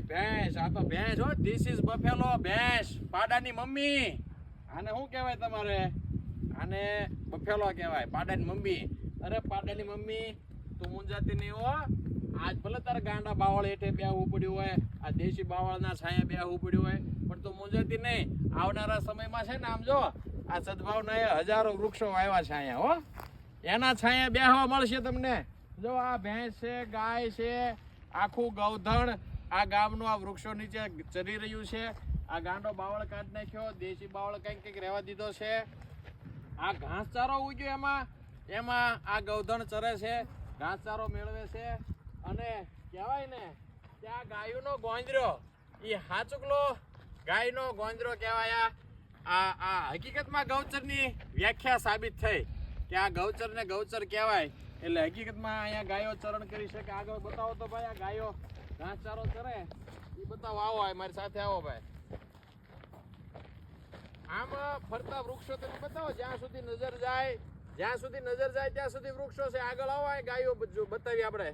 ભેંસ, આ તો ભેંસ હો. ધીસ ઇઝ બફેલો, ભેંસ, પાડાની મમ્મી. આને શું કહેવાય તમારે? આને બફેલો કહેવાય, પાડાની મમ્મી. અરે પાડાની મમ્મી, તું મુંજાતી નહીં હો. આજ ભલે તારા ગાંડા બાવળ હેઠે બેહવું પડ્યું હોય, આ દેશી બાવળના છાયા બેહવું પડ્યું હોય, પણ તું મુંજાતી નહીં. આવનારા સમયમાં છે ને, આમ જો આ સદભાવના હજારો વૃક્ષો વાવ્યા છે અહીંયા હો. એના છાયા બેહવા મળશે તમને. જો આ ભેંસ છે, ગાય છે, આખું ગૌધણ આ ગામનું આ વૃક્ષો નીચે ચરી રહ્યું છે. આ ગાંડો બાવળ કાઢી નાખ્યો, દેશી બાવળ કંઈક રહેવા દીધો છે. આ ઘાસચારો ઉગ્યો એમાં આ ગૌધણ ચરે છે, ઘાસચારો મેળવે છે. અને કહેવાય ને કે આ ગાયોનો ગોંદરો, એ હાચુકલો ગાયનો ગોંદરો કહેવાય. આ હકીકતમાં ગૌચરની વ્યાખ્યા સાબિત થઈ કે આ ગૌચરને ગૌચર કહેવાય. એટલે હકીકતમાં અહીંયા ગાયો ચરણ કરી શકે. આગળ બતાવો તો ભાઈ, આ ગાયો ઘાસચારો ચરે એ બતાવો. આવો મારી સાથે આવો ભાઈ. આમ ફરતા વૃક્ષો તમે બતાવો, જ્યાં સુધી નજર જાય ત્યાં સુધી વૃક્ષો છે. આગળ આવો, ગાયો બતાવી આપણે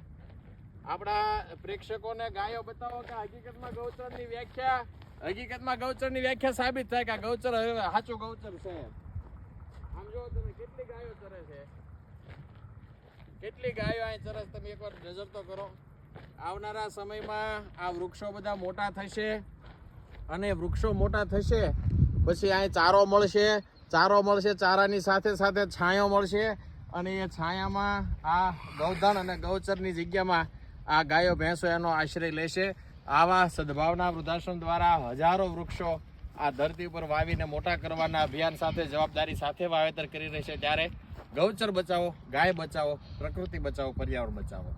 આપણા પ્રેક્ષકોને. ગાયો બતાવો કે હકીકતમાં ગૌચરની વ્યાખ્યા સાબિત થાય કે આ ગૌચર સાચું ગૌચર છે. આમ જો તમે કેટલી ગાયો ચરે છે, કેટલી ગાયો અહીં ચરે. તમે એકવાર નજર તો કરો. આવનારા સમયમાં આ વૃક્ષો બધા મોટા થશે, અને વૃક્ષો મોટા થશે પછી અહીં ચારો મળશે. ચારાની સાથે છાંયો મળશે, અને એ છાયામાં આ ગૌધન અને ગૌચરની જગ્યામાં આ ગાયો ભેંસો એનો આશ્રય લેશે. આવા સદભાવના વૃદ્ધાશ્રમ દ્વારા હજારો વૃક્ષો આ ધરતી ઉપર વાવીને મોટા કરવાના અભિયાન સાથે જવાબદારી સાથે વાવેતર કરી રહેશે. ત્યારે ગૌચર બચાવો, ગાય બચાવો, પ્રકૃતિ બચાવો, પર્યાવરણ બચાવો.